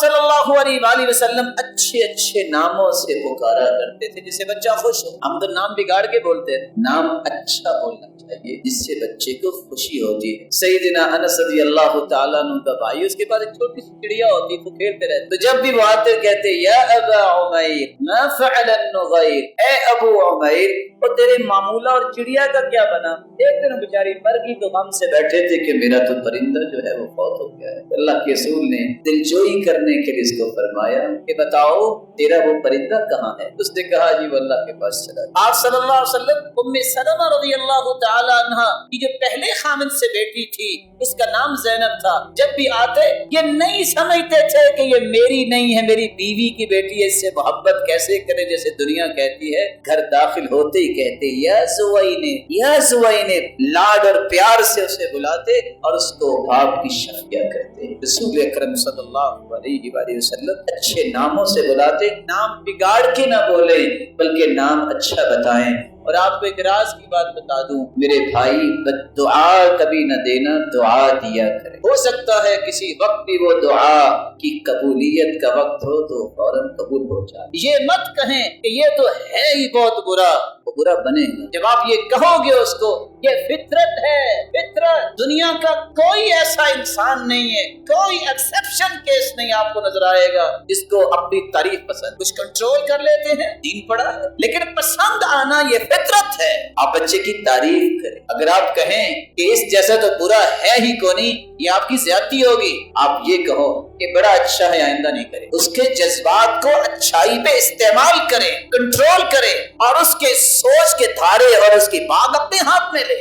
सल्लल्लाहु अलैहि वआलिहि वसल्लम अच्छे अच्छे नामों से पुकारा करते थे जिससे बच्चा खुश हो। हम तो नाम बिगाड़ के बोलते हैं, नाम अच्छा बोलना चाहिए जिससे बच्चे को खुशी होती है। सैयदना अनस रज़ियल्लाहु ताला अन्हु का भाई, उसके पास एक छोटी सी चिड़िया होती, वो खेलते रहते, तो जब भी वो आते कहते या अबा उमैर मा फअल नुगैर, ए अबू उमैर वो तेरे मामूला और चिड़िया का क्या बना। एक दिन बेचारी मर गई तो हम से बैठे थे कि मेरा तो परिंदा जो है वो फौत हो गया है। अल्लाह के रसूल ने दिलजोई करने के लिए इसको फरमाया कि बताओ तेरा वो परिंदा कहाँ है। उसने कहा जी वो अल्लाह के पास चला। आप सल्लल्लाहु अलैहि वसल्लम उम्मे सलमा रज़ियल्लाहु ताला अन्हा की जो पहले खामिद से बेटी थी उसका नाम ज़ैनब था, जब भी आते ये नहीं समझते थे कि ये मेरी नहीं है, मेरी बीवी की बेटी है, इससे मोहब्बत कैसे करे जैसे दुनिया कहती है। घर दाखिल होते ही कहते या ज़ुवैने, लाड और प्यार से उसे बुलाते और उसको बाप की शफ़िया करते। रसूल अकरम सल्लल्लाहु अलैहि वसल्लम अच्छे नामों से बुलाते, नाम बिगाड़ के ना बोले बल्कि नाम अच्छा बताएं। और आपको एक राज की बात बता दूं मेरे भाई, दुआ कभी न देना, दुआ दिया करें। हो सकता है किसी वक्त भी वो दुआ की कबूलियत का वक्त हो तो फौरन कबूल हो जाए। ये मत कहें कि ये तो है ही बहुत बुरा, वो बुरा बनेगा। जब आप ये कहोगे उसको ये फितरत है, फितरत, दुनिया का कोई ऐसा इंसान नहीं है, कोई एक्सेप्शन केस नहीं आपको नजर आएगा जिसको अपनी तारीफ पसंद। कुछ कंट्रोल कर लेते हैं, दीन पड़ा है, लेकिन पसंद आना ये फितरत है। आप बच्चे की तारीफ करें। अगर आप कहें कि इस जैसा तो बुरा है ही कोई, ये आपकी ज्यादती होगी। आप ये कहो कि बड़ा अच्छा है, आइंदा नहीं करें। उसके जज्बात को अच्छाई पे इस्तेमाल करें, कंट्रोल करें और उसके सोच के धारे और उसकी बात अपने हाथ में ले।